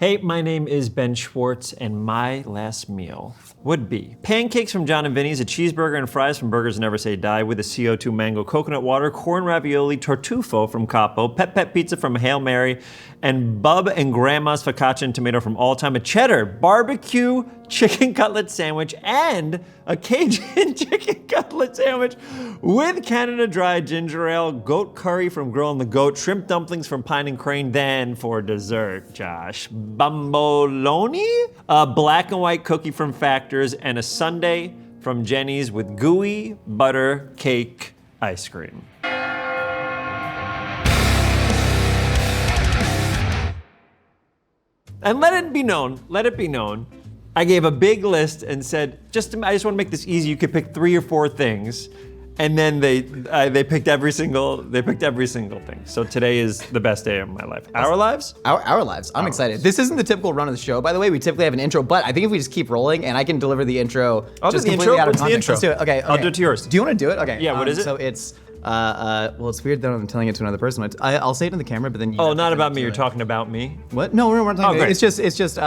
Hey, my name is Ben Schwartz, and my last meal would be pancakes from John and Vinny's, a cheeseburger and fries from Burgers Never Say Die with a CO2 mango coconut water, corn ravioli tartufo from Capo, Pet Pizza from Hail Mary, and Bub and Grandma's focaccia and tomato from All Time, a cheddar barbecue chicken cutlet sandwich, and a Cajun chicken cutlet sandwich with Canada Dry ginger ale, goat curry from Grill and the Goat, shrimp dumplings from Pine and Crane. Then for dessert, Josh, bamboloni, a black and white cookie from Factors, and a sundae from Jenny's with gooey butter cake ice cream. And let it be known, I gave a big list and said, I just want to make this easy. You could pick 3 or 4 things, and then they picked every single thing. So today is the best day of my life. Our lives? Our lives. I'm excited. This isn't the typical run of the show, by the way. We typically have an intro, but I think if we just keep rolling and I can deliver the intro just completely out of context. Let's do it. Okay. I'll do it to yours. Do you want to do it? Okay. Yeah, what is it? So it's well, it's weird that I'm telling it to another person. I'll say it in the camera, but then you. Oh, not about me. You're talking about me. What? No, we're not talking. Great. It's just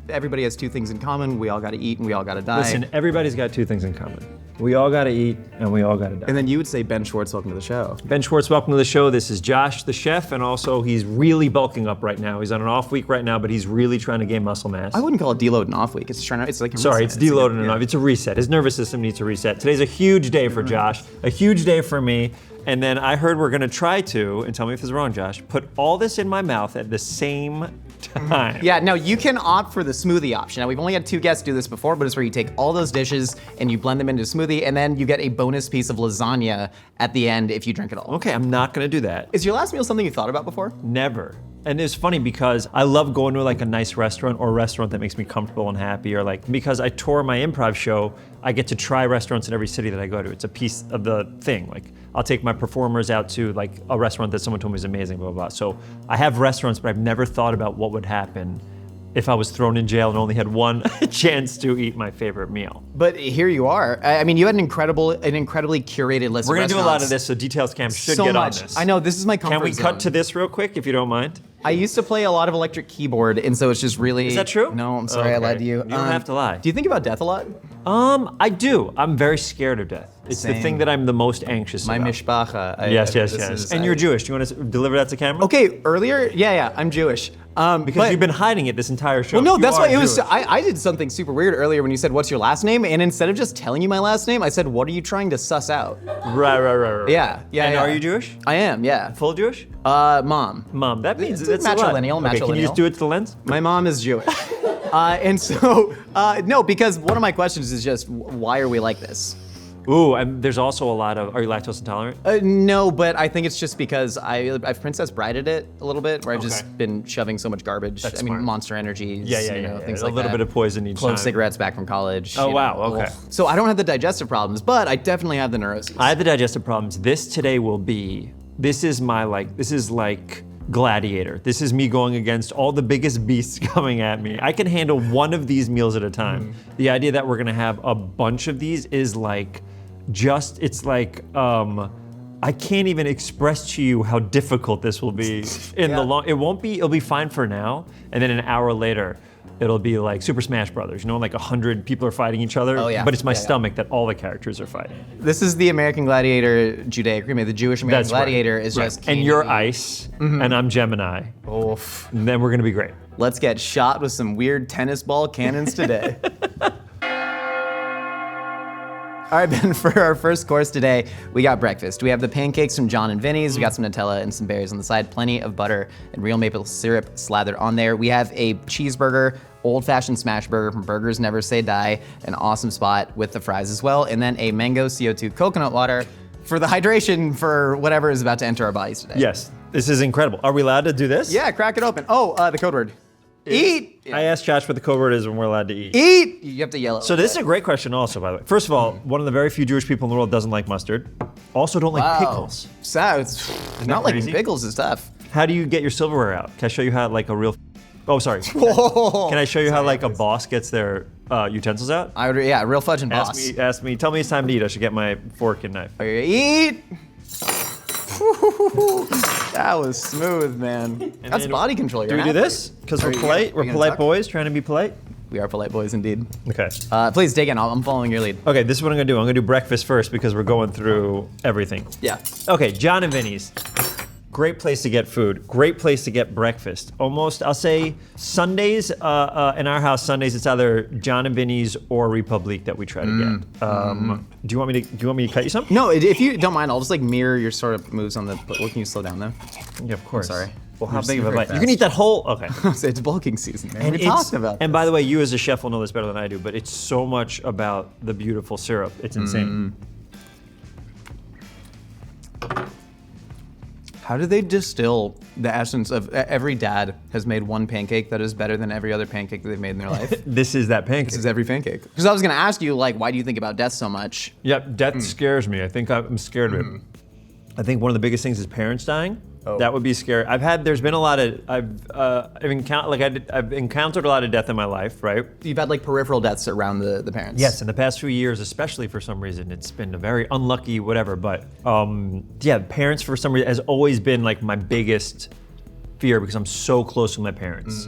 everybody has 2 things in common. We all got to eat and we all got to die. Listen, everybody's got 2 things in common. We all got to eat and we all got to die. And then you would say, Ben Schwartz, welcome to the show. Ben Schwartz, welcome to the show. This is Josh, the chef, and also he's really bulking up right now. He's on an off week right now, but he's really trying to gain muscle mass. I wouldn't call it deload an off week. It's trying to. It's like a Sorry, reset. it's deloaded enough. It's a reset. His nervous system needs a reset. Today's a huge day for Josh, a huge day for me. And then I heard we're gonna try to, and tell me if this is wrong, Josh, put all this in my mouth at the same time. Yeah, no, you can opt for the smoothie option. Now, we've only had 2 guests do this before, but it's where you take all those dishes and you blend them into a smoothie, and then you get a bonus piece of lasagna at the end if you drink it all. Okay, I'm not gonna do that. Is your last meal something you thought about before? Never. And it's funny because I love going to like a nice restaurant or a restaurant that makes me comfortable and happy, or like, because I tour my improv show, I get to try restaurants in every city that I go to. It's a piece of the thing. Like, I'll take my performers out to like a restaurant that someone told me is amazing, blah, blah, blah. So I have restaurants, but I've never thought about what would happen if I was thrown in jail and only had one chance to eat my favorite meal. But here you are. I mean, you had an incredibly curated list of restaurants. We're gonna do a lot of this, so Details Cam should so get much. on this. I know, this is my comfort Can we zone. cut to this real quick, if you don't mind? I used to play a lot of electric keyboard, and so it's just really... Is that true? No, I'm sorry, I Okay. lied to you. You don't have to lie. Do you think about death a lot? I do. I'm very scared of death. It's the Same. thing that I'm the most anxious My about. mishpacha. Yes. And you're Jewish. Do you want to deliver that to camera? Okay, earlier, yeah, I'm Jewish. Because you've been hiding it this entire show. Well, no, You that's are why it was. Jewish. I did something super weird earlier when you said, "What's your last name?" And instead of just telling you my last name, I said, "What are you trying to suss out?" Right. Yeah. And are you Jewish? I am. Yeah. Full Jewish? Mom. Mom, that means It's that's a lot. matrilineal, Okay, can you matrilineal. just do it to the lens? My mom is Jewish. And so, no, because one of my questions is just, why are we like this? Ooh, and there's also a lot of, are you lactose intolerant? No, but I think it's just because I've Princess Brided it a little bit, where I've Okay. just been shoving so much garbage. That's I mean, smart. Monster Energies, things a like that. little bit of poison each Clove time. cigarettes back from college. Oh, you wow, know. okay. So I don't have the digestive problems, but I definitely have the neuroses. I have the digestive problems. This today will be, this is like Gladiator. This is me going against all the biggest beasts coming at me. I can handle one of these meals at a time. The idea that we're gonna have a bunch of these is like, I can't even express to you how difficult this will be in the long, it'll be fine for now, and then an hour later, it'll be like Super Smash Brothers, you know, like 100 people are fighting each other, Oh, yeah. but it's my Yeah, yeah. stomach that all the characters are fighting. This is the American Gladiator Judaic remake. The Jewish American That's right. Gladiator is Right. just. And you're Ice, and I'm Gemini. Oof. And then we're gonna be great. Let's get shot with some weird tennis ball cannons today. All right, Ben, for our first course today, we got breakfast. We have the pancakes from John and Vinny's. We got some Nutella and some berries on the side, plenty of butter and real maple syrup slathered on there. We have a cheeseburger, old-fashioned smash burger from Burgers Never Say Die, an awesome spot with the fries as well, and then a mango CO2 coconut water for the hydration for whatever is about to enter our bodies today. Yes, this is incredible. Are we allowed to do this? Yeah, crack it open. Oh, the code word. Eat! I asked Josh what the code word is when we're allowed to eat. Eat! You have to yell it. So this is a great question also, by the way. First of all, one of the very few Jewish people in the world doesn't like mustard. Also don't like pickles. So it's not liking crazy? pickles is tough. How do you get your silverware out? Can I show you how like a real, oh sorry. Whoa. Can I show you how like a boss gets their utensils out? I would, yeah, real fudge and boss. Ask me, tell me it's time to eat. I should get my fork and knife. Okay, eat! That was smooth, man. That's then body control. Do we do this? Because we're polite. We're polite boys trying to be polite. We are polite boys indeed. Okay. Please dig in. I'm following your lead. Okay, this is what I'm gonna do. I'm gonna do breakfast first because we're going through everything. Yeah. Okay, John and Vinny's. Great place to get food. Great place to get breakfast. Almost, I'll say Sundays, in our house, Sundays, it's either John and Vinny's or Republique that we try to get. Do you want me to cut you some? No, if you don't mind, I'll just like mirror your sort of moves on the. What can you slow down though? Yeah, of course. Sorry. Well, how You're big of a super bite? You fast. can eat that whole. Okay. It's bulking season, man. And We're talking about. And by the way, you as a chef will know this better than I do, but it's so much about the beautiful syrup. It's insane. How do they distill the essence of every dad has made one pancake that is better than every other pancake that they've made in their life? This is that pancake. This is every pancake. Because I was gonna ask you, like, why do you think about death so much? Yep, death scares me. I think I'm scared of it. I think one of the biggest things is parents dying. Oh. That would be scary. There's been a lot of, I've encountered a lot of death in my life, right? You've had like peripheral deaths around the parents. Yes, in the past few years, especially for some reason, it's been a very unlucky whatever. But yeah, parents for some reason has always been like my biggest fear because I'm so close with my parents.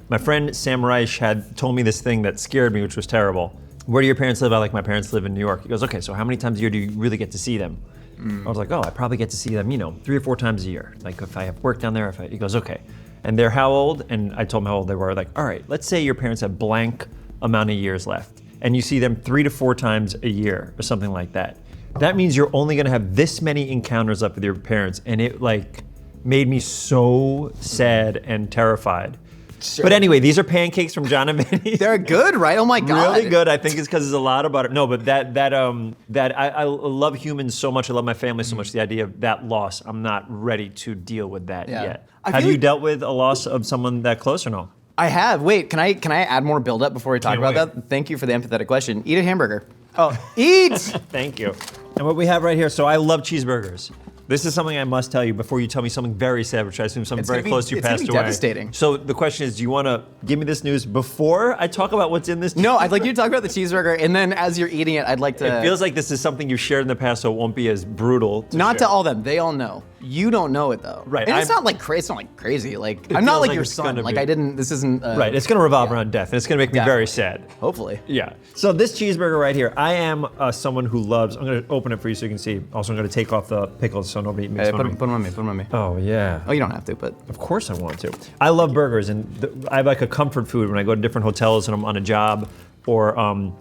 My friend Sam Reich had told me this thing that scared me, which was terrible. Where do your parents live? Like, my parents live in New York. He goes, okay, so how many times a year do you really get to see them? I was like, oh, I probably get to see them, 3 or 4 times a year. Like, if I have work down there, he goes, okay. And they're how old? And I told him how old they were. Like, all right, let's say your parents have blank amount of years left, and you see them 3 to 4 times a year or something like that. That means you're only gonna have this many encounters left with your parents, and it like made me so sad and terrified. Sure. But anyway, these are pancakes from John and Vinny's. They're good, right? Oh my God. Really good. I think it's because there's a lot of butter. No, but I love humans so much. I love my family so much. The idea of that loss, I'm not ready to deal with that yet. Have you dealt with a loss of someone that close or no? I have. Wait, can I add more build up before we talk about that? Thank you for the empathetic question. Eat a hamburger. Oh, eat! Thank you. And what we have right here, so I love cheeseburgers. This is something I must tell you before you tell me something very sad, which I assume something very close to you passed away. It's devastating. So the question is, do you want to give me this news before I talk about what's in this? No, I'd like you to talk about the cheeseburger, and then as you're eating it, I'd like to. It feels like this is something you've shared in the past, so it won't be as brutal. Not to all of them. They all know. You don't know it though. Right. And it's not like crazy. It's not like crazy. Like I'm not like your son. Like I didn't. This isn't. Right. It's gonna revolve around death, and it's gonna make me very sad. Hopefully. Yeah. So this cheeseburger right here, I am someone who loves. I'm gonna open it for you so you can see. Also, I'm gonna take off the pickles so nobody makes fun of me. Put them on me. Put them on me. Oh yeah. Oh, you don't have to, but of course I want to. I love burgers, and I have like a comfort food when I go to different hotels and I'm on a job or I'm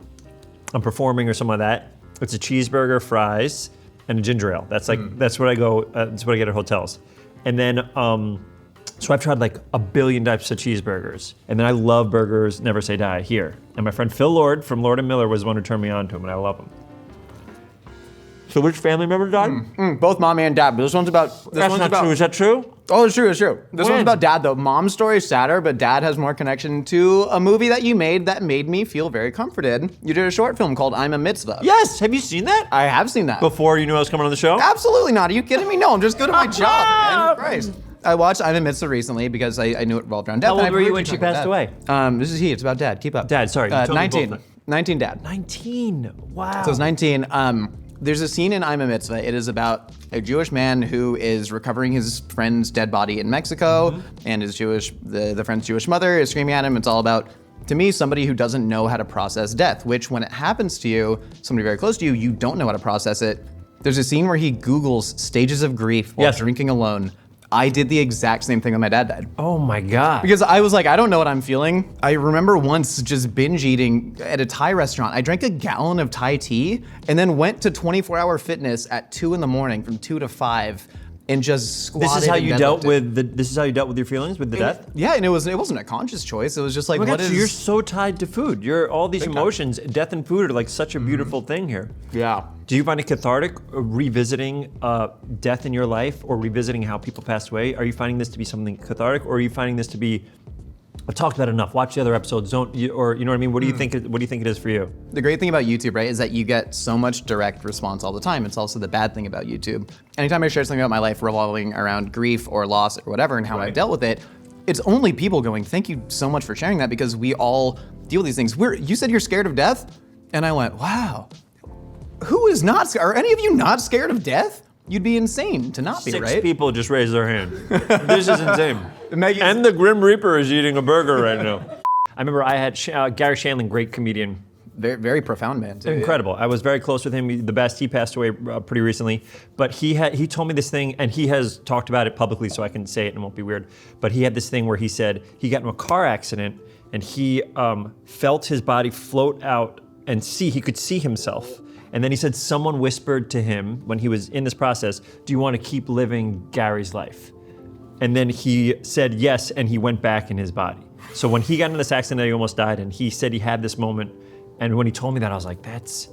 performing or something like that. It's a cheeseburger, fries, and a ginger ale. That's like that's what I go. That's what I get at hotels. And then so I've tried like a billion types of cheeseburgers, and then I love burgers. Never say die here. And my friend Phil Lord from Lord and Miller was the one who turned me on to him, and I love him. So which family member died? both mommy and dad. But this one's about. That's not true. Is that true? Oh, it's true. It's true. This When? one's about dad though. Mom's story is sadder, but dad has more connection to a movie that you made that made me feel very comforted. You did a short film called I'm a Mitzvah. Yes. Have you seen that? I have seen that. Before you knew I was coming on the show? Absolutely not. Are you kidding me? No, I'm just good at my job, man. Christ. I watched I'm a Mitzvah recently because I knew it revolved around death. How old were you when she passed away? This is he. It's about dad. Keep up. Dad, sorry. You told me 19. both. 19 dad. 19. Wow. So it's 19. There's a scene in I'm a Mitzvah. It is about a Jewish man who is recovering his friend's dead body in Mexico, and his the friend's Jewish mother is screaming at him. It's all about, to me, somebody who doesn't know how to process death, which when it happens to you, somebody very close to you, you don't know how to process it. There's a scene where he Googles stages of grief while drinking alone. I did the exact same thing when my dad died. Oh my God. Because I was like, I don't know what I'm feeling. I remember once just binge eating at a Thai restaurant. I drank a gallon of Thai tea and then went to 24-hour fitness at 2 in the morning from 2 to 5 and just squatted. This is how and you dealt deadlifted. with this is how you dealt with your feelings with the death? Yeah, and it wasn't a conscious choice. It was just like, Oh my what God, is? so you're so tied to food. You're all these Big time. emotions. Death and food are like such a beautiful thing here. Yeah. Do you find it cathartic revisiting death in your life or revisiting how people passed away? Are you finding this to be something cathartic, or are you finding this to be, I've talked about it enough, watch the other episodes, or you know what I mean? What do you think it is for you? The great thing about YouTube, right, is that you get so much direct response all the time. It's also the bad thing about YouTube. Anytime I share something about my life revolving around grief or loss or whatever and how I've dealt with it, it's only people going, thank you so much for sharing that, because we all deal with these things. You said you're scared of death? And I went, wow. Who is not? Are any of you not scared of death? You'd be insane to not be, Six right? people just raised their hand. This is insane. Megan's- And the Grim Reaper is eating a burger right now. I remember I had Gary Shandling, great comedian. Very, very profound man, too. Incredible. I was very close with him. The best. He passed away pretty recently. But he told me this thing, and he has talked about it publicly, so I can say it and it won't be weird. But he had this thing where he said he got in a car accident, and he felt his body float out and he could see himself. And then he said someone whispered to him when he was in this process, "Do you want to keep living Gary's life?" And then he said yes, and he went back in his body. So when he got in this accident, he almost died, and he said he had this moment. And when he told me that, I was like, that's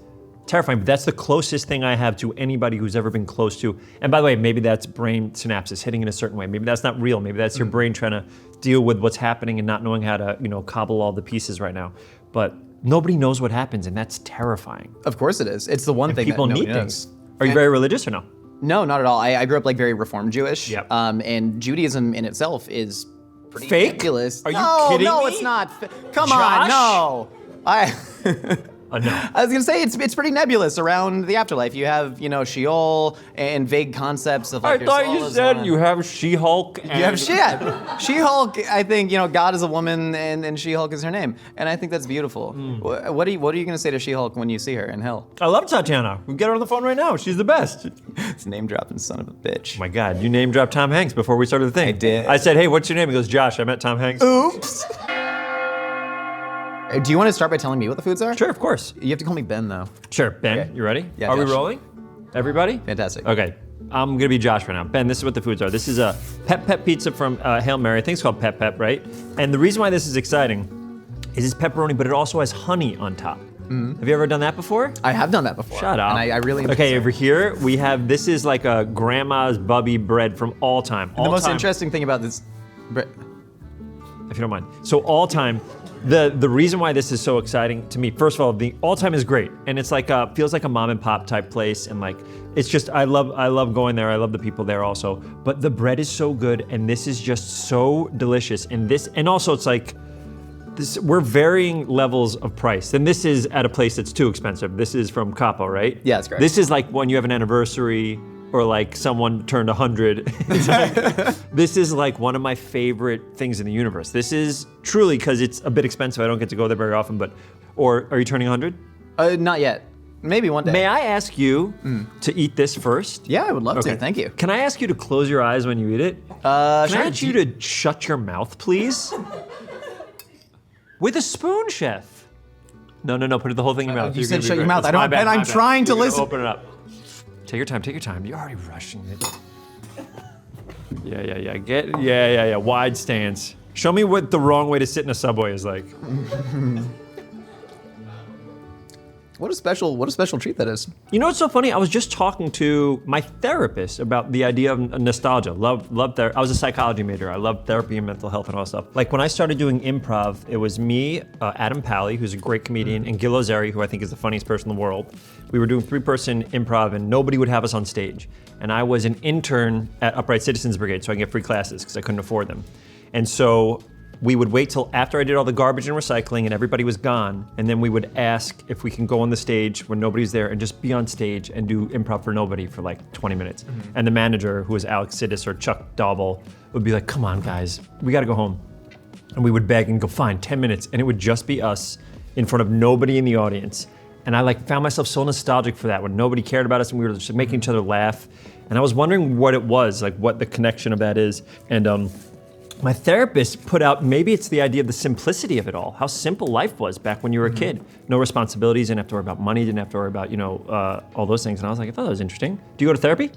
terrifying. But that's the closest thing I have to anybody who's ever been close to. And by the way, maybe that's brain synapses hitting in a certain way. Maybe that's not real. Maybe that's your brain trying to deal with what's happening and not knowing how to, cobble all the pieces right now. But nobody knows what happens, and that's terrifying. Of course it is. It's the one thing People that need nobody things. knows. Are you very religious or no? No, not at all. I grew up like very Reformed Jewish. Yep. And Judaism in itself is pretty Fake? ridiculous. Are you no, kidding no, me? it's not. Come Josh? on, no. No. I was gonna say it's pretty nebulous around the afterlife. You have Sheol and vague concepts of like. I thought you said you have She-Hulk. You have shit. She-Hulk. I think God is a woman and She-Hulk is her name, and I think that's beautiful. What are you gonna say to She-Hulk when you see her in hell? I love Tatiana. We get her on the phone right now. She's the best. It's name dropping, son of a bitch. Oh my God, you name dropped Tom Hanks before we started the thing. I did. I said, hey, what's your name? He goes, Josh. I met Tom Hanks. Oops. Do you want to start by telling me what the foods are? Sure, of course. You have to call me Ben, though. Sure, Ben, Okay. you ready? Yeah, Are we Josh. rolling? Everybody? Fantastic. Okay, I'm gonna be Josh right now. Ben, this is what the foods are. This is a Pep pizza from Hail Mary. I think it's called Pep, right? And the reason why this is exciting is it's pepperoni, but it also has honey on top. Have you ever done that before? I have done that before. Shut up. And I really Okay, over here we have, this is like a grandma's bubby bread from all time. The most interesting thing about this. If you don't mind. So all time, the reason why this is so exciting to me, first of all, the all time is great, and it's like feels like a mom and pop type place, and like it's just I love going there. I love the people there also. But the bread is so good, and this is just so delicious, and also it's like this. We're varying levels of price, and this is at a place that's too expensive. This is from Capo, right? Yeah, that's correct. This is like when you have an anniversary. Or like someone turned 100. This is like one of my favorite things in the universe. This is truly, because it's a bit expensive. I don't get to go there very often, or are you turning 100? Not yet. Maybe one day. May I ask you to eat this first? Yeah, I would love to. Thank you. Can I ask you to close your eyes when you eat it? Can Sure. I ask you to shut your mouth, please? With a spoon, chef. No, put the whole thing in your mouth. You You're said gonna be shut your great. mouth. It's I don't- my bad, and I'm my bad. trying to You're gonna listen. Open it up. Take your time. You're already rushing it. Yeah. Wide stance. Show me what the wrong way to sit in a Subway is like. What a special treat that is. You know what's so funny? I was just talking to my therapist about the idea of nostalgia. Love therapy. I was a psychology major. I love therapy and mental health and all that stuff. Like when I started doing improv, it was me, Adam Pally, who's a great comedian, and Gil Ozeri, who I think is the funniest person in the world. We were doing 3-person improv, and nobody would have us on stage. And I was an intern at Upright Citizens Brigade, so I could get free classes because I couldn't afford them. And so we would wait till after I did all the garbage and recycling and everybody was gone, and then we would ask if we can go on the stage when nobody's there and just be on stage and do improv for nobody for like 20 minutes. And the manager, who was Alex Sidis or Chuck Daubel, would be like, come on guys, we gotta go home. And we would beg and go, fine, 10 minutes. And it would just be us in front of nobody in the audience. And I like found myself so nostalgic for that when nobody cared about us and we were just making each other laugh. And I was wondering what it was, like what the connection of that is. And my therapist put out, maybe it's the idea of the simplicity of it all, how simple life was back when you were a kid. No responsibilities, didn't have to worry about money, didn't have to worry about, all those things. And I was like, I thought that was interesting. Do you go to therapy?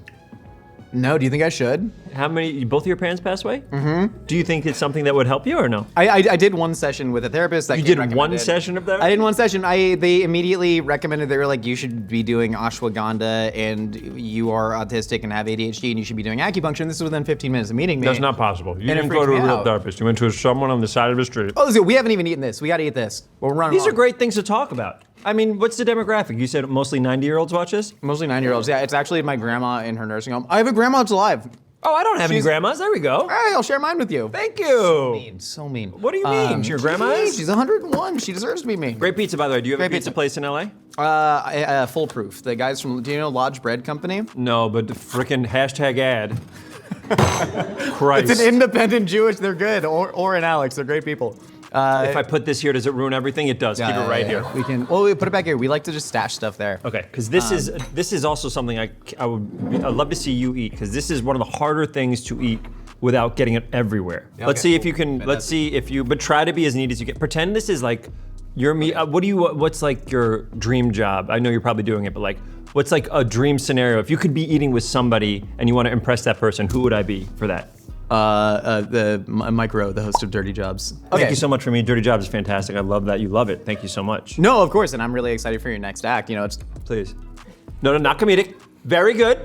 No, do you think I should? How many, both of your parents passed away? Mm-hmm. Do you think it's something that would help you or no? I did one session with a therapist. That You came did one recommended. session of that? I did one session. They immediately recommended, they were like, you should be doing ashwagandha and you are autistic and have ADHD and you should be doing acupuncture. And this was within 15 minutes of meeting me. That's not possible. You And it didn't go to freaked a me real out. therapist. You went to someone on the side of the street. Oh, so we haven't even eaten this. We gotta eat this. We're running These are long. great things to talk about. I mean, what's the demographic? You said mostly 90-year-olds watch this? Mostly 9-year-olds. Yeah, it's actually my grandma in her nursing home. I have a grandma that's alive. Oh, I don't have any She's- grandmas. There we go. All right, I'll share mine with you. Thank you. So mean. What do you mean? Your grandma is? She's 101. She deserves to be mean. Great pizza, by the way. Do you have a Great pizza pizza. place in LA? Foolproof. The guys from, do you know Lodge Bread Company? No, but the frickin' hashtag ad. Christ. It's an independent Jewish. They're good. Or and Alex. They're great people. If I put this here, does it ruin everything? It does. Keep it right here. We can. Well, we put it back here. We like to just stash stuff there. Okay, because this is also something I'd love to see you eat, because this is one of the harder things to eat without getting it everywhere. Let's see if you can. Let's see if you. But try to be as neat as you can. Pretend this is like your meat. What's like your dream job? I know you're probably doing it, but like, what's like a dream scenario? If you could be eating with somebody and you want to impress that person, who would I be for that? Mike Rowe, the host of Dirty Jobs. Thank you so much for me. Dirty Jobs is fantastic. I love that you love it. Thank you so much. No, of course, and I'm really excited for your next act. You know, it's Please. No, not comedic. Very good.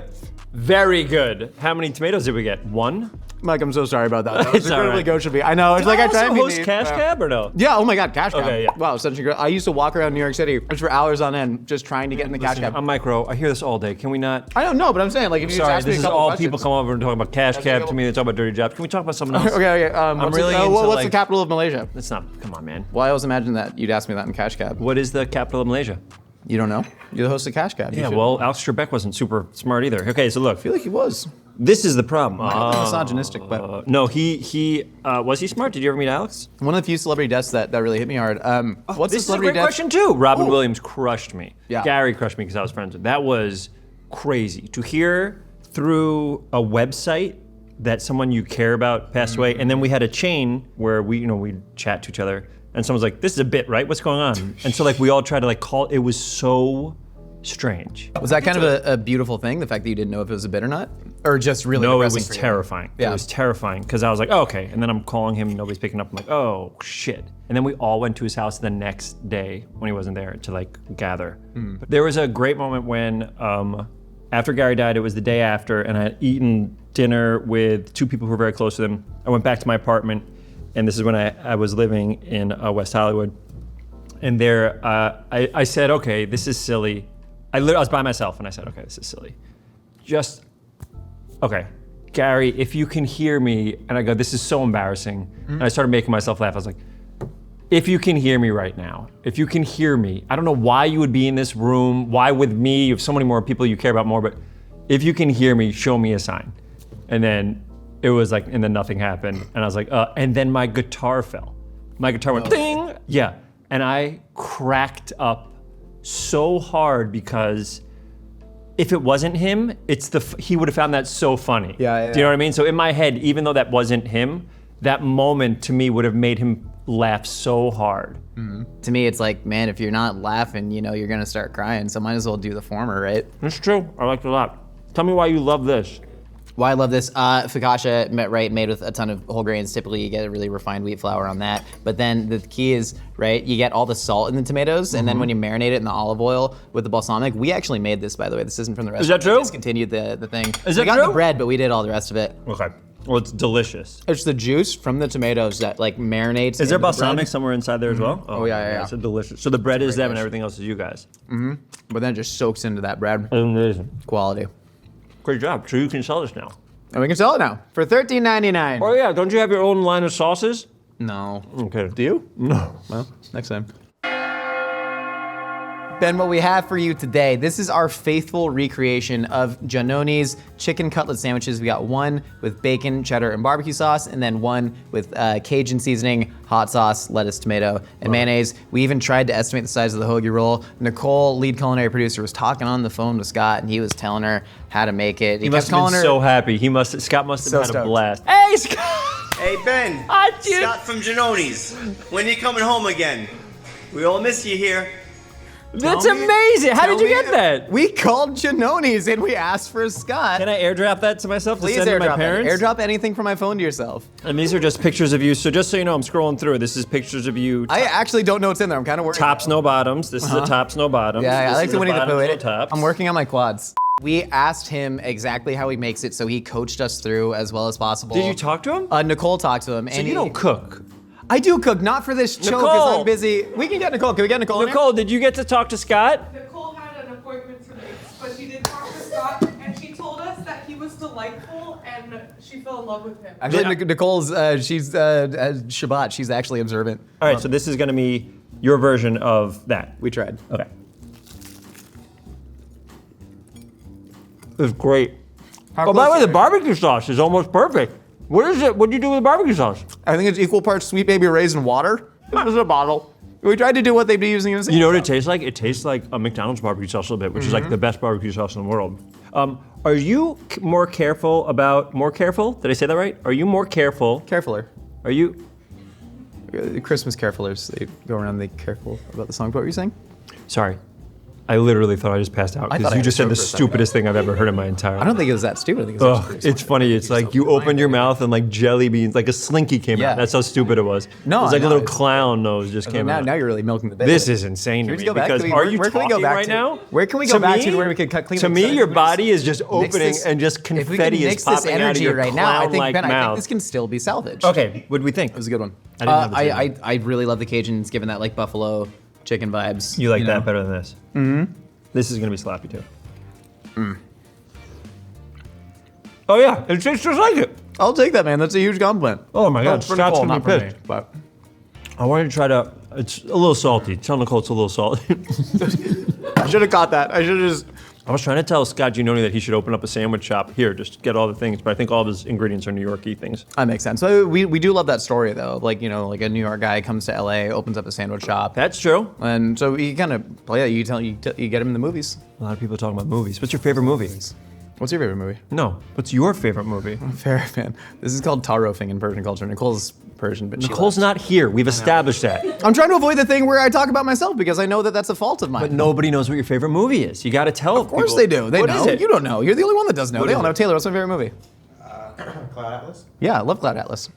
Very good. How many tomatoes did we get? One? Mike. I'm so sorry about that. That was It's all incredibly right. gauche of me. I know. It's like I try also and be host neat. Cash Cab or no? Yeah. Oh my God, Cash Cab. Okay, yeah. Wow, such a great. I used to walk around New York City just for hours on end, just trying to get in the Cash Cab. I'm Mike Rowe. I hear this all day. Can we not? I don't know, but I'm saying like if you just Sorry, ask me this a is couple all questions. people come over and talk about Cash Cab okay. to me. They talk about Dirty Jobs. Can we talk about something else? Okay. What's really the, into, what's the like- capital of Malaysia? It's not. Come on, man. Well, I always imagined that you'd ask me that in Cash Cab. What is the capital of Malaysia? You don't know? You're the host of Cash Cab. You Yeah, should. well, Alex Trebek wasn't super smart either. Okay, so look. I feel like he was. This is the problem. Misogynistic, but No, he was he smart? Did you ever meet Alex? one of the few celebrity deaths that really hit me hard. What's This the is a great celebrity death? question too. Robin Ooh. Williams crushed me. Yeah. Gary crushed me because I was friends with. That was crazy to hear through a website that someone you care about passed away, and then we had a chain where we chat to each other, and someone's like, "This is a bit, right? What's going on?" And so like we all tried to like call. It was so strange. Was that kind of a beautiful thing, the fact that you didn't know if it was a bit or not? Or just really No, it depressing was for you? terrifying. Yeah. It was terrifying because I was like, oh, okay. And then I'm calling him, nobody's picking up. I'm like, oh, shit. And then we all went to his house the next day when he wasn't there to like gather. But there was a great moment when after Gary died, it was the day after, and I had eaten dinner with two people who were very close to him. I went back to my apartment, and this is when I was living in West Hollywood. And there, I said, okay, this is silly. I was by myself, and I said, okay, this is silly. Okay, Gary, if you can hear me, and I go, this is so embarrassing. And I started making myself laugh. I was like, if you can hear me right now, if you can hear me, I don't know why you would be in this room, why with me, you have so many more people you care about more, but if you can hear me, show me a sign. And then it was like, and then nothing happened. And I was like, and then my guitar fell. My guitar went ding, yeah. And I cracked up so hard because if it wasn't him, he would have found that so funny. Yeah. Do you know what I mean? So in my head, even though that wasn't him, that moment to me would have made him laugh so hard. To me, it's like, man, if you're not laughing, you're gonna start crying. So might as well do the former, right? It's true. I liked it a lot. Tell me why you love this. Why I love this, focaccia, made with a ton of whole grains. Typically, you get a really refined wheat flour on that. But then the key is, right, you get all the salt in the tomatoes, and then when you marinate it in the olive oil with the balsamic, we actually made this, by the way. This isn't from the restaurant. that true? We discontinued the thing. Is we that got true? the bread, but we did all the rest of it. Okay. Well, it's delicious. It's the juice from the tomatoes that like marinates. Is there into the balsamic bread, somewhere inside there as well? Oh, yeah. It's delicious. So the bread is them and dish. everything else is you guys. but then it just soaks into that bread. Amazing. Quality. Great job. So you can sell this now. And we can sell it now for $13.99. Oh yeah, don't you have your own line of sauces? No. Okay. Do you? No. Well, next time. Ben, what we have for you today, this is our faithful recreation of Giannoni's chicken cutlet sandwiches. We got one with bacon, cheddar, and barbecue sauce, and then one with Cajun seasoning, hot sauce, lettuce, tomato, and mayonnaise. We even tried to estimate the size of the hoagie roll. Nicole, lead culinary producer, was talking on the phone with Scott, and he was telling her how to make it. He must have been so happy. Scott must have So had stoked. a blast. Hey, Scott! Hey Ben, Hi, dude. Scott from Giannoni's. When you coming home again? We all miss you here. That's Tell me- amazing. How tell did you me- get that? We called Giannoni's and we asked for Scott. Can I airdrop that to myself Please to send to airdrop my parents? it. Airdrop anything from my phone to yourself. And these are just pictures of you. So just so you know, I'm scrolling through. This is pictures of you. I actually don't know what's in there. I'm kind of worried. Tops, no bottoms. This is a tops, no bottoms. Yeah, I This like is to a Winnie the bottoms, Pooh. no tops. I'm working on my quads. We asked him exactly how he makes it, so he coached us through as well as possible. Did you talk to him? Nicole talked to him. So you don't cook. I do cook, not for this show because Nicole! I'm busy. We can get Nicole. Can we get Nicole? in here? Nicole, did you get to talk to Scott? Nicole had an appointment tonight, but she did talk to Scott, and she told us that he was delightful and She fell in love with him. Actually, Nicole's, she's Shabbat. She's actually observant. All right, so this is gonna be your version of that. We tried. Okay. It's great. How Oh, by the way, close the barbecue sauce is almost perfect. What is it? What do you do with the barbecue sauce? I think it's equal parts Sweet Baby Ray's and water. This is a bottle. We tried to do what they'd be using in the You know what it tastes like? It tastes like a McDonald's barbecue sauce a little bit, which is like the best barbecue sauce in the world. Are you more careful? Did I say that right? Are you more careful? Carefuler. Are you? Christmas carefulers. They go around. They careful about the song. What were you saying? Sorry. I literally thought I just passed out I because thought you I just had said a the stroke for a second. stupidest thing I've ever heard in my entire life. I don't think it was that stupid. I think it was actually pretty It's smart. funny. It's like you opened your mouth and like jelly beans, like a slinky came Yeah. out. That's how stupid it was. No, it was like no, a little it's- clown nose just came now, out. now you're really milking the bit. This is insane to Can we me go back? because Can we- are you where can we go talking back right to? now? Where can we go back to where we could clean To the me, excited your movies? body is just Mix opening this- and just if we confetti can is mix this popping out of energy your right now, I think clown-like Ben, I think mouth. this can still be salvaged. Okay, what do we think? It was a good one. I didn't have the same I really love the Cajuns, given that like buffalo chicken vibes. You like know? that better than this? Mm-hmm. This is gonna be sloppy too. Oh yeah, it tastes just like it. I'll take that, man. That's a huge compliment. Oh my God, for Scott's Nicole, gonna not be for pissed. me, but I wanted to try to. It's a little salty. Tell Nicole it's a little salty. I should have caught that. I should have just. I was trying to tell Scott Giannone that he should open up a sandwich shop here, just get all the things. But I think all of his ingredients are New York-y things. That makes sense. So we do love that story though. Like, you know, like a New York guy comes to LA, opens up a sandwich shop. That's true. And so you kind of play that. You get him in the movies. A lot of people talking about movies. What's your favorite movie? What's your favorite movie? No. What's your favorite movie? Fair fan. This is called tarofing in Persian culture. Nicole's Persian, but Nicole's not here. We've established that. I'm trying to avoid the thing where I talk about myself because I know that that's a fault of mine. But nobody knows what your favorite movie is. You got to tell Of course they do. They What know. is it? You don't know. You're the only one that does know. What They is all know. it? Taylor, what's my favorite movie? Cloud Atlas? Yeah, I love Cloud Atlas.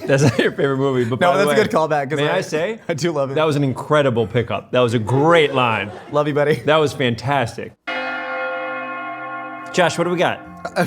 That's not your favorite movie. But No, by the that's a way, good callback. 'Cause May I say? I do love it. That was an incredible pickup. That was a great line. Love you, buddy. That was fantastic. Josh, what do we got?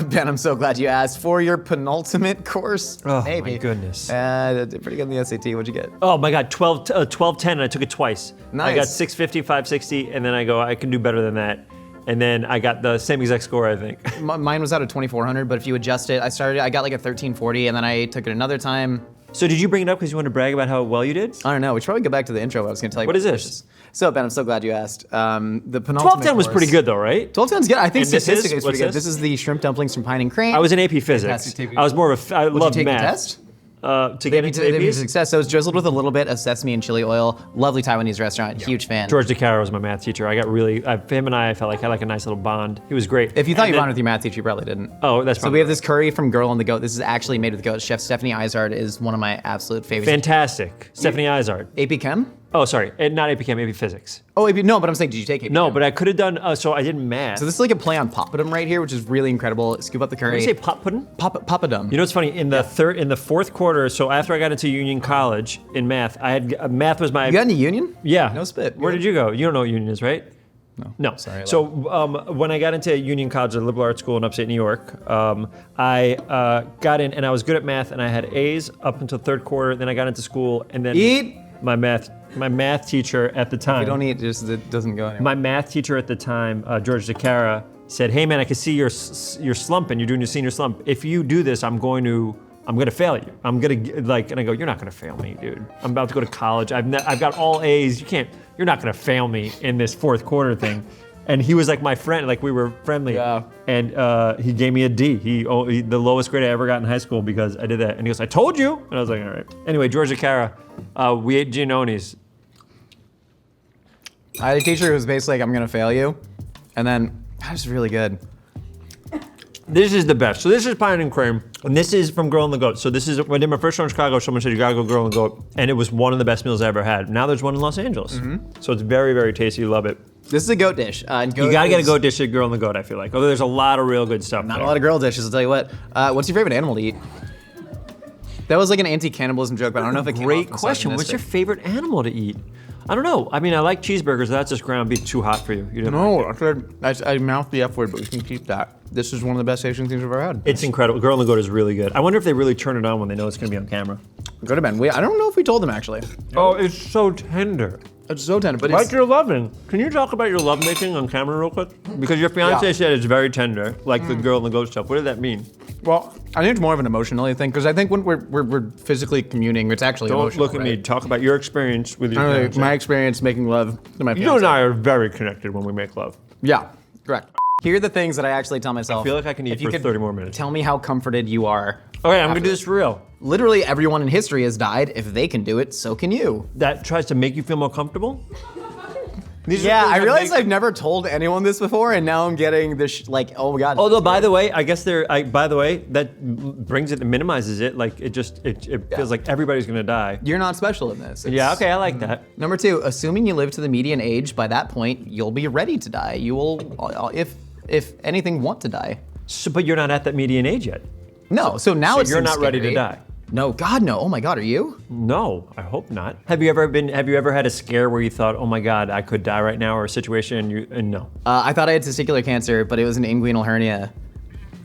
Ben, I'm so glad you asked. For your penultimate course, Oh, maybe. my goodness. Did pretty good in the SAT. What'd you get? Oh my God, 1210, and I took it twice. I Nice. got 650, 560, and then I go, I can do better than that. And then I got the same exact score, I think. Mine was out of 2400, but if you adjust it, I got like a 1340, and then I took it another time. So did you bring it up because you wanted to brag about how well you did? I don't know. We should probably go back to the intro. I was going to tell you. What about is the this? dishes. So Ben, I'm so glad you asked. The penultimate 1210 was course- pretty good though, right? 1210's good. I think And this is- statistically it's what's pretty good. this? This is the shrimp dumplings from Pine and Crane. I was in AP Physics. Fantastic TV. I was more of a, I Would loved you take math. the test? To get into They'd be a APs? success. So it's drizzled with a little bit of sesame and chili oil. Lovely Taiwanese restaurant. Huge fan. George DeCaro was my math teacher. I got really, him and I felt like had like a nice little bond. He was great. If you thought And you then- bonded with your math teacher, you probably didn't. Oh, that's So probably we have this curry from Girl on the Goat. This is actually made with goat. Chef Stephanie Izard is one of my absolute favorites. fantastic. Stephanie Izard. AP Chem? Oh, sorry, not AP Chem, AP Physics. Oh, AP, no, but I'm saying, did you take AP No, Chem? but I could have done. So I did math. So this is like a play on papadum right here, which is really incredible. Scoop up the Did curry. you say pop pudding? Papadum. You know what's funny? In the fourth quarter, so after I got into Union College in math, I had math was my You got into Union? yeah. No spit. Where did you go? You don't know what Union is, right? No. Sorry, I So when I got into Union College, a liberal arts school in upstate New York, I got in and I was good at math and I had A's up until third quarter. Then I got into school and then Eat. my math teacher at the time. You don't eat, just it doesn't go anywhere. My math teacher at the time, George DeCara, said, "Hey man, I can see you're slumping. You're doing your senior slump. If you do this, I'm gonna fail you. I'm gonna like." And I go, "You're not gonna fail me, dude. I'm about to go to college. I've got all A's. You're not gonna fail me in this fourth quarter thing." And he was like my friend, like we were friendly. Yeah. And he gave me a D. He the lowest grade I ever got in high school because I did that. And he goes, "I told you." And I was like, "All right." Anyway, George DeCara, we ate Giannoni's. I had a teacher who was basically like, I'm gonna fail you. And then, that was really good. This is the best. So this is Pine and Cream, and this is from Girl and the Goat. So this is, when I did my first show in Chicago, someone said, you gotta go Girl and the Goat, and it was one of the best meals I ever had. Now there's one in Los Angeles. So it's very, very tasty, you love it. This is a goat dish. And goat You gotta get a is goat dish at Girl and the Goat, I feel like. Although there's a lot of real good stuff Not there. a lot of girl dishes, I'll tell you what. What's your favorite animal to eat? That was like an anti-cannibalism joke, but I don't know if it came Great off question. What's your misogynistic. favorite animal to eat? I don't know. I mean, I like cheeseburgers. That's just ground beef too hot for you. You didn't like it. No, I mouthed the F word, but we can keep that. This is one of the best Asian things I've ever had. It's incredible. Girl and the Goat is really good. I wonder if they really turn it on when they know it's gonna be on camera. Could have been. I don't know if we told them actually. Oh, it's so tender. It's so tender, but Like it's your loving. Can you talk about your lovemaking on camera real quick? Because your fiance Yeah. said it's very tender, like the Girl and the Goat stuff. What did that mean? Well, I think it's more of an emotional thing because I think when we're physically communing, it's actually Don't emotional. look at me. Talk about your experience with your Right? fiance. My experience making love to my fiance. You and I are very connected when we make love. Yeah, correct. Here are the things that I actually tell myself. I feel like I can eat if you for could 30 more minutes. Tell me how comforted you are. Okay, I'm gonna do this for real. Literally everyone in history has died. If they can do it, so can you. That tries to make you feel more comfortable? These are Yeah, things I that realize make- I've never told anyone this before, and now I'm getting this like, oh my god. Although, by the way, I guess by the way, that brings it, minimizes it. Like, it feels like everybody's gonna die. You're not special in this. Yeah, okay, I like that. Number 2, assuming you live to the median age, by that point, you'll be ready to die. You will, if anything, want to die. So, but you're not at that median age yet. No, so now So it's you're not ready to die. No, God, no. Oh my God, are you? No, I hope not. Have you ever had a scare where you thought, oh my God, I could die right now, or a situation and no? I thought I had testicular cancer, but it was an inguinal hernia.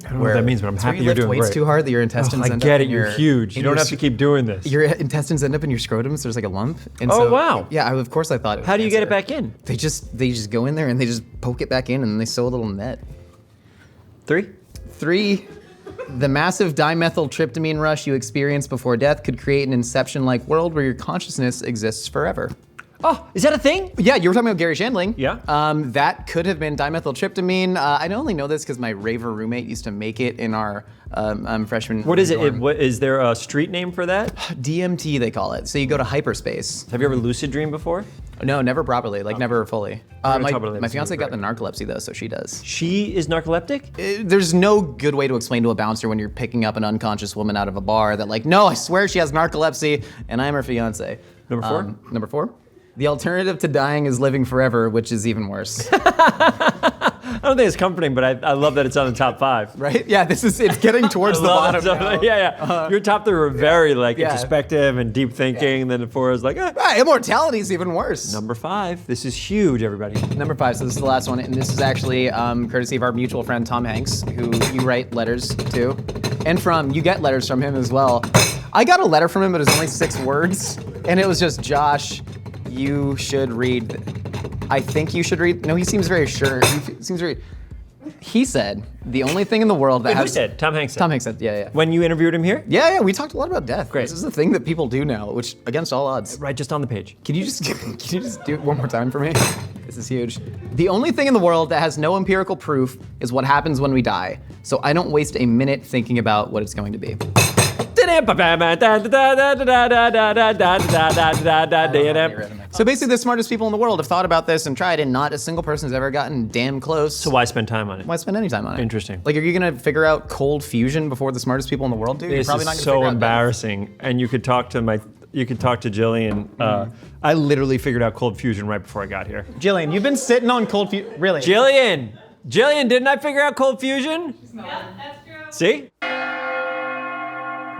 I don't know what that means, but I'm It's where happy you you're lift doing weights great. too hard that your intestines I end get up it, in you're your, huge. You in don't your have to keep doing this. Your intestines end up in your scrotum, so there's like a lump. And Oh, so, wow. Yeah, of course I thought it was How do you get it cancer. back in? They just go in there and they just poke it back in and they sew a little net. 3? 3, the massive dimethyltryptamine rush you experience before death could create an Inception-like world where your consciousness exists forever. Oh, is that a thing? Yeah, you were talking about Gary Shandling. Yeah. That could have been dimethyltryptamine. I only know this because my raver roommate used to make it in our freshman. What is it? dorm. What is there a street name for that? DMT they call it. So you go to hyperspace. Have you ever lucid dreamed before? No, never properly. Like never fully. gonna My, talk about that. my It's gonna fiance be got the great. narcolepsy though, so she does. She is narcoleptic? There's no good way to explain to a bouncer when you're picking up an unconscious woman out of a bar that like, no, I swear she has narcolepsy, and I'm her fiance. Number 4? Number 4. The alternative to dying is living forever, which is even worse. I don't think it's comforting, but I love that it's on the top 5. Right? Yeah, it's getting towards the Love bottom it. now. Yeah. Your top 3 were very like Yeah. introspective and deep thinking, and then the 4 is like, Right, immortality is even worse. Number 5. This is huge, everybody. Number 5, so this is the last one, and this is actually courtesy of our mutual friend Tom Hanks, who you write letters to, and you get letters from him as well. I got a letter from him, but it was only 6 words, and it was just, Josh, you should read. I think you should read. No, he seems very sure. He said the only thing in the world that Wait, who has. said? Tom Hanks said. Tom Hanks said, yeah. When you interviewed him here? Yeah, we talked a lot about death. Great. This is the thing that people do now, which against all odds. Right, just on the page. Can you just do it one more time for me? This is huge. The only thing in the world that has no empirical proof is what happens when we die. So I don't waste a minute thinking about what it's going to be. So basically, the smartest people in the world have thought about this and tried, and not a single person has ever gotten damn close. So why spend time on it? Why spend any time on it? Interesting. Like, are you gonna figure out cold fusion before the smartest people in the world do? You're This probably is not gonna so figure out embarrassing. And you could talk to Jillian. I literally figured out cold fusion right before I got here. death. Jillian, you've been sitting on cold fusion. Really? Jillian, didn't I figure out cold fusion? Yeah, that's true. See?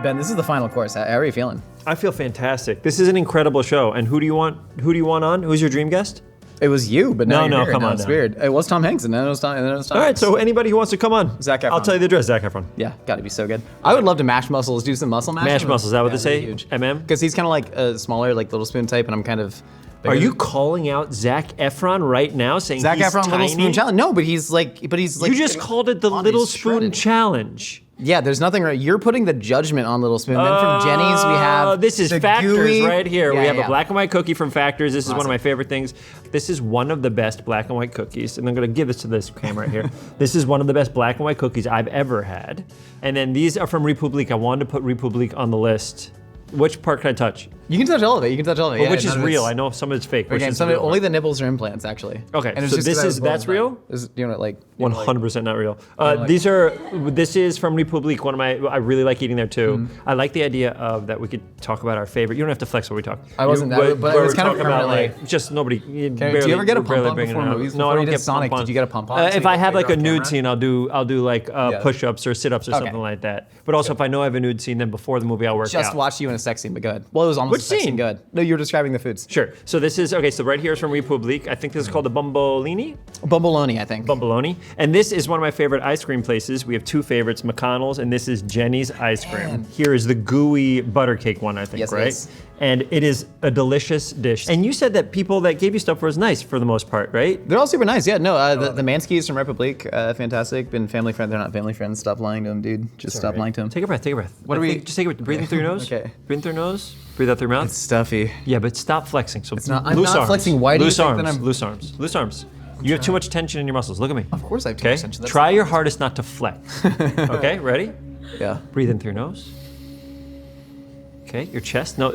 Ben, this is the final course. How are you feeling? I feel fantastic. This is an incredible show. And who do you want on? Who's your dream guest? It was you, but now No, you're here. come Now on it's now. weird. It was Tom Hanks, and then it was Tom. All right, so anybody who wants to come on, Zac Efron. I'll tell you the address. Zac Efron. Yeah, gotta be so good. I would love to mash muscles, do some muscle mashing. Mash muscles, is that what they say? Huge. MM? Because he's kind of like a smaller, like Little Spoon type, and I'm kind of. Are you calling out Zac Efron right now, saying Zac he's Efron tiny? Little Spoon challenge? No, but he's like. You just getting called it the on, Little he's Spoon shredded. Challenge. Yeah, there's nothing right. You're putting the judgment on Little Spoon. Then from Jenny's, we have. This is the Factors gooey- right here. Yeah, we have yeah. a black and white cookie from Factors. This is one of Awesome. my favorite things. This is one of the best black and white cookies, and I'm gonna give this to this camera right here. This is one of the best black and white cookies I've ever had. And then these are from Republique. I wanted to put Republique on the list. Which part can I touch? You can touch all of it. Yeah, Which is none of real? it's- I know some of it's fake. Which Okay, is some real? only the nipples are implants, actually. Okay, And it's so just this 'cause I is- was born that's with real? that. This is, you know, like 100% not real. This is from Republique. I really like eating there too. I like the idea of that we could talk about our favorite. You don't have to flex what we talk. I wasn't You- that- but it was we're kind of talking about permanently- like just nobody. Do you ever get a pump on before movies? No, I Before don't you did get Sonic, pump on. did you get a pump on so If you I could have like a figure out nude camera? scene, I'll do like Yeah. push-ups or sit-ups or Okay. something like that. But also if I know I have a nude scene, then before the movie I'll work Just out. watched you in a sex scene, but go ahead. Well, it was almost Which a sex scene? Good. No, you were describing the foods. Sure. So this is okay. So right here is from Republique. I think this is called the Bombolini. Bumboloni, I think. Bumboloni. And this is one of my favorite ice cream places. We have two favorites, McConnell's, and this is Jenny's Ice Cream. Man. Here is the gooey butter cake one, I think, Yes, right? yes. and it is a delicious dish. And you said that people that gave you stuff was nice for the most part, right? They're all super nice. Yeah, no, the Manskys from Republic, fantastic. Been family friends. They're not family friends. Stop lying to them, dude. Just stop lying to them. Take a breath, take a breath. What are we- Just take a breath. Breathe in through your nose. Okay. Breathe in through your nose. Breathe out through your mouth. It's stuffy. Yeah, but stop flexing. So not- I'm loose not arms. flexing. Why do you loose think arms, that I'm- Loose arms. Loose arms. You have too much tension in your muscles. Look at me. Of course I have too Okay? much tension. That's Try not- your hardest not to flex. Okay, ready? Yeah. Breathe in through your nose. Okay, your chest. No.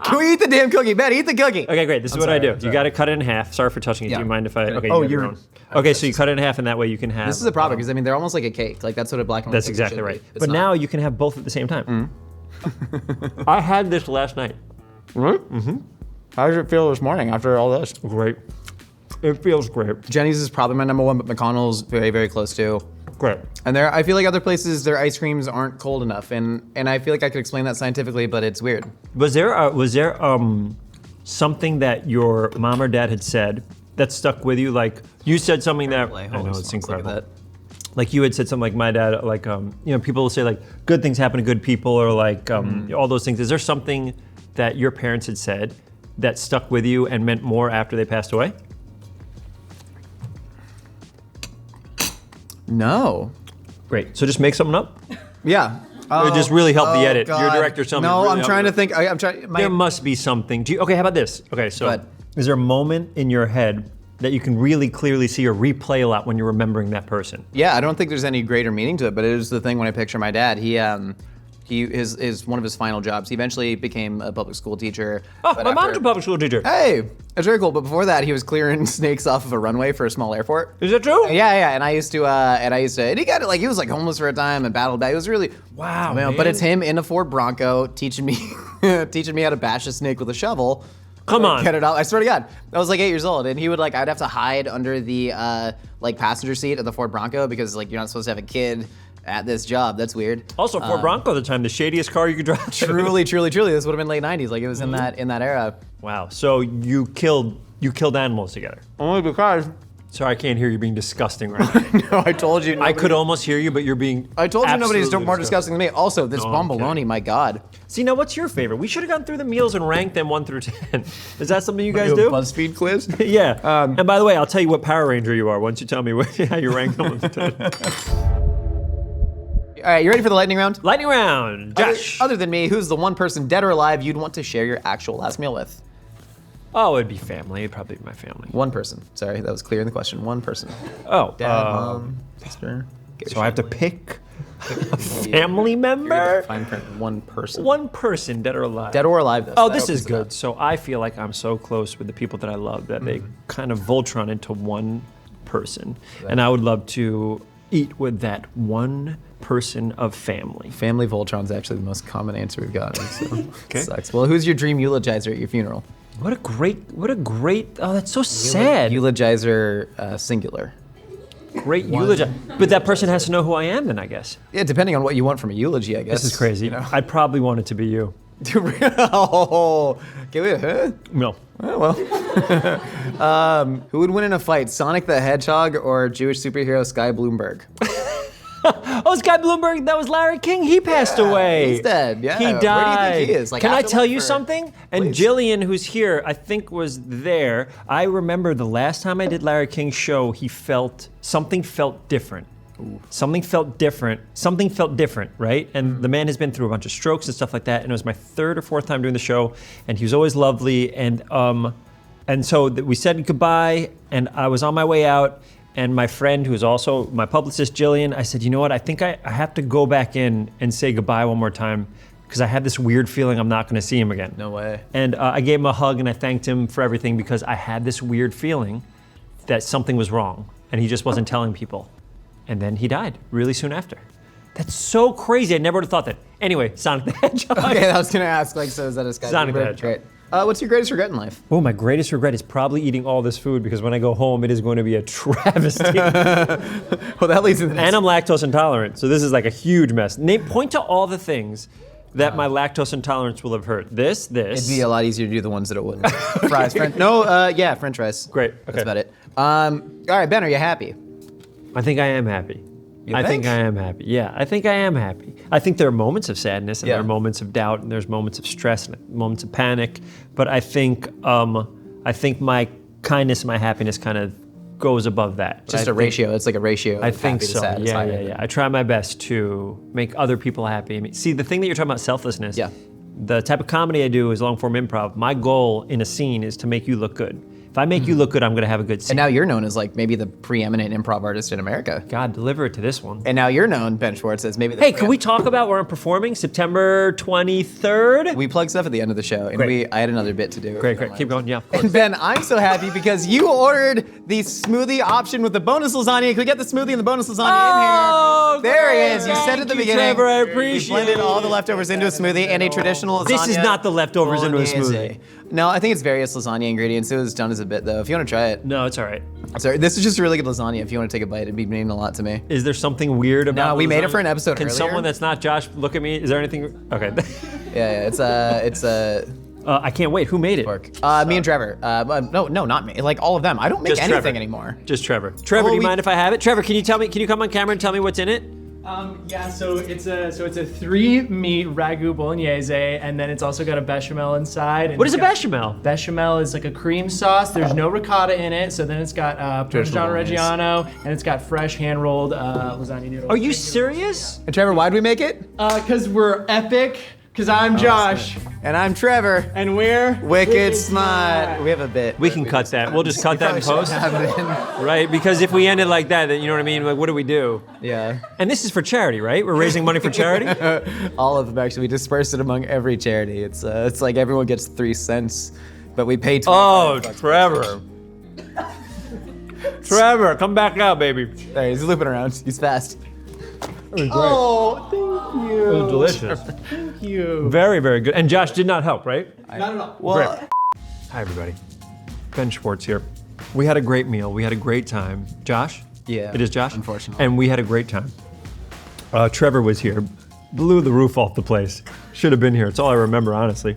Can we eat the damn cookie? Ben, eat the cookie. Okay, great. This is what sorry, I do. I'm you sorry. got to cut it in half. Sorry for touching it. Yeah. Do you mind if I? Okay. Oh, you have your you're- own. Okay, so you cut it in half, and that way you can have. This is a problem because I mean they're almost like a cake. Like that's what a black and white That's cookie exactly should right. be. It's But not. now you can have both at the same time. I had this last night. Really? How does it feel this morning after all this? Great. It feels great. Jenny's is probably my number one, but McConnell's very, very close too. Great. And I feel like other places, their ice creams aren't cold enough, and I feel like I could explain that scientifically, but it's weird. Was there something that your mom or dad had said that stuck with you? Like you said something that I know it's incredible. Like you had said something like my dad, like people will say like good things happen to good people, or like all those things. Is there something that your parents had said that stuck with you and meant more after they passed away? No. Great. So just make something up. Yeah. It just really helped the edit. Your God. director told me. No, really I'm helped trying it. to think. I'm trying. There must be something. Okay, how about this? Okay, so Go ahead. is there a moment in your head that you can really clearly see or replay a lot when you're remembering that person? Yeah, I don't think there's any greater meaning to it, but it is the thing when I picture my dad. He is one of his final jobs. He eventually became a public school teacher. Oh, but my mom's after- a public school teacher. Hey, that's very cool. But before that, he was clearing snakes off of a runway for a small airport. Is that true? Yeah, and I used to, and he got it, like, he was like homeless for a time and battled back. It was really, Wow, man. But man. it's him in a Ford Bronco teaching me, teaching me how to bash a snake with a shovel. Come on. Get it out. I swear to God. I was like 8 years old, and he would like, I'd have to hide under the, like passenger seat of the Ford Bronco because like you're not supposed to have a kid at this job. That's weird. Also, Ford Bronco at the time, the shadiest car you could drive. Truly. This would have been late 90s. Like it was in that era. Wow. So you killed animals together. Only because. Sorry, I can't hear you being disgusting right now. No, I told you. I could almost hear you, but you're being. I told you nobody's absolutely more disgusting than me. Also, this No, I'm bomboloni, my God. See, now what's your favorite? We should have gone through the meals and ranked them 1 through 10. Is that something you guys do? BuzzFeed quiz? Yeah. And by the way, I'll tell you what Power Ranger you are once you tell me how you rank them 1 through 10. All right, you ready for the lightning round? Lightning round, Josh. Other than me, who's the one person, dead or alive, you'd want to share your actual last meal with? Oh, it'd be family. It'd probably be my family. One person. Sorry, that was clear in the question. One person. Oh, Dad, mom, sister. so I have to pick a family member? Fine print. One person. One person, dead or alive. Dead or alive, though. Oh, so this that is opens it good. up. So I feel like I'm so close with the people that I love that they kind of Voltron into one person. And I would love to eat with that one person of family. Family Voltron's actually the most common answer we've gotten, so sucks. Well, who's your dream eulogizer at your funeral? What a great, oh, that's so sad. Eulogizer, singular. Great eulogy. But that person has to know who I am then, I guess. Yeah, depending on what you want from a eulogy, I guess. This is crazy. You know? I'd probably want it to be you. Oh, okay, wait, huh? No. Oh, well. Who would win in a fight, Sonic the Hedgehog or Jewish superhero Sky Bloomberg? Oh, Sky Bloomberg, that was Larry King. He passed away. He's dead, yeah. He Where do you died. think he is? Like, Can I afterlife tell you or- something? And Please. Jillian, who's here, I think was there. I remember the last time I did Larry King's show, something felt different. Something felt different, right? And the man has been through a bunch of strokes and stuff like that. And it was my 3rd or 4th time doing the show, and he was always lovely. And so we said goodbye, and I was on my way out. And my friend, who's also my publicist, Jillian, I said, you know what? I think I have to go back in and say goodbye one more time because I had this weird feeling I'm not going to see him again. No way. And I gave him a hug and I thanked him for everything because I had this weird feeling that something was wrong and he just wasn't telling people. And then he died really soon after. That's so crazy. I never would have thought that. Anyway, Sonic the Hedgehog. Okay, I was gonna ask, like, so is that a Sky Sonic the Bloomberg? Hedgehog. Great. What's your greatest regret in life? Oh, my greatest regret is probably eating all this food because when I go home, it is going to be a travesty. Well, that leads to the next. And I'm lactose intolerant, so this is like a huge mess. Point to all the things that my lactose intolerance will have hurt. This. It'd be a lot easier to do the ones that it wouldn't. Fries, French fries. Great, okay. That's about it. All right, Ben, are you happy? I think I am happy. You I think think? I am happy. Yeah, I think I am happy. I think there are moments of sadness and Yeah. there are moments of doubt and there's moments of stress and moments of panic. But I think my kindness, my happiness kind of goes above that. Just I a think- ratio. It's like a ratio. I of think happy to so. sad is Yeah, higher yeah, than- yeah. I try my best to make other people happy. I mean, see, the thing that you're talking about, selflessness. Yeah. The type of comedy I do is long form improv. My goal in a scene is to make you look good. If I make you look good, I'm going to have a good scene. And now you're known as like maybe the preeminent improv artist in America. God, deliver it to this one. And now you're known, Ben Schwartz, as maybe the Hey, can we talk about where I'm performing? September 23rd? We plug stuff at the end of the show, and Great. I had another bit to do. Great, great. Keep going, yeah. And Ben, I'm so happy because you ordered the smoothie option with the bonus lasagna. Can we get the smoothie and the bonus lasagna in here? There he is. You said at the beginning. Trevor, I We appreciate blended it. all the leftovers into a smoothie and a traditional lasagna. This is not the leftovers into a bolognese. smoothie. No, I think it's various lasagna ingredients. It was done as a bit though. If you want to try it. No, it's all right. Sorry, this is just a really good lasagna. If you want to take a bite, it'd be meaning a lot to me. Is there something weird about No, we made it lasagna? for an episode Can earlier. someone that's not Josh look at me? Is there anything? Okay. Yeah, it's I can't wait. Who made it? me and Trevor. No, not me. Like all of them. I don't make Just anything Trevor. anymore. Just Trevor. Trevor, Oh, do you we- mind if I have it? Trevor, can you tell me? Can you come on camera and tell me what's in it? Yeah, so it's a 3-meat ragu bolognese, and then it's also got a bechamel inside. And What is it's a got- bechamel? Bechamel is like a cream sauce. There's no ricotta in it, so then it's got Parmigiano bolognese. Reggiano, and it's got fresh hand-rolled lasagna noodles. Are you serious? And Trevor, why'd we make it? Because we're epic. Because I'm Josh, And I'm Trevor. and we're Wicked smart. We have a bit. We can cut that. We'll just cut that in post. Yeah. Right? Because if we end it like that, then you know what I mean? Like, what do we do? And this is for charity, right? We're raising money for charity? All of them actually. We disperse it among every charity. It's like everyone gets 3 cents, but we pay. Oh, 25 bucks. Trevor. Trevor, come back out, baby. There, he's looping around. He's fast. Oh, thank you. It was delicious. Thank you. Very, very good. And Josh did not help, right? Not at all. Well, Hi, everybody. Ben Schwartz here. We had a great meal. We had a great time. Josh? Yeah, It is Josh? unfortunately. And we had a great time. Trevor was here. Blew the roof off the place. Should have been here. It's all I remember, honestly.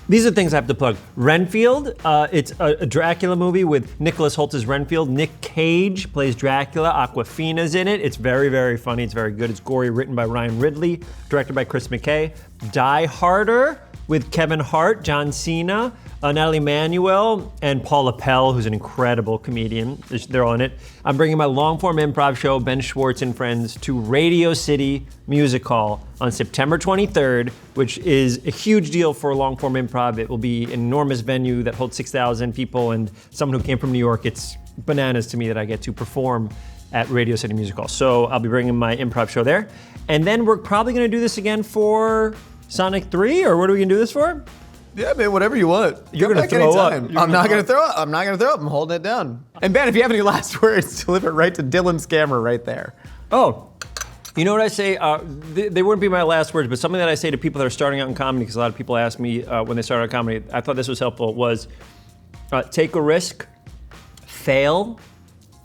These are things I have to plug. Renfield, it's a Dracula movie with Nicholas Hoult as Renfield. Nick Cage plays Dracula. Awkwafina's in it. It's very, very funny. It's very good. It's gory, written by Ryan Ridley, directed by Chris McKay. Die Harder with Kevin Hart, John Cena, Natalie Manuel, and Paula Pell, who's an incredible comedian. They're all in it. I'm bringing my long-form improv show, Ben Schwartz and Friends, to Radio City Music Hall on September 23rd, which is a huge deal for long-form improv. It will be an enormous venue that holds 6,000 people, and someone who came from New York, it's bananas to me that I get to perform at Radio City Music Hall. So I'll be bringing my improv show there. And then we're probably gonna do this again for Sonic 3, or what are we gonna do this for? yeah, man, whatever you want. You're Come gonna back throw up. anytime. You're I'm not gonna throw up. I'm not gonna throw up. I'm holding it down. And Ben, if you have any last words, deliver it right to Dylan's camera right there. Oh, you know what I say? They wouldn't be my last words, but something that I say to people that are starting out in comedy, because a lot of people ask me when they start out comedy, I thought this was helpful, was take a risk, fail,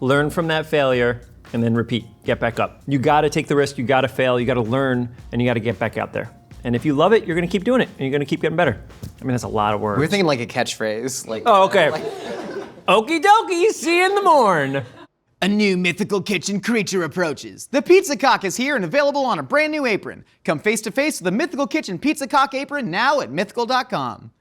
learn from that failure, and then repeat, get back up. You gotta take the risk, you gotta fail, you gotta learn, and you gotta get back out there. And if you love it, you're gonna keep doing it, and you're gonna keep getting better. I mean, that's a lot of words. We were thinking like a catchphrase. Like, Oh, okay. Okie dokie, see you in the morn. a new mythical kitchen creature approaches. The Pizza Cock is here and available on a brand new apron. Come face to face with the Mythical Kitchen Pizza Cock apron now at mythical.com.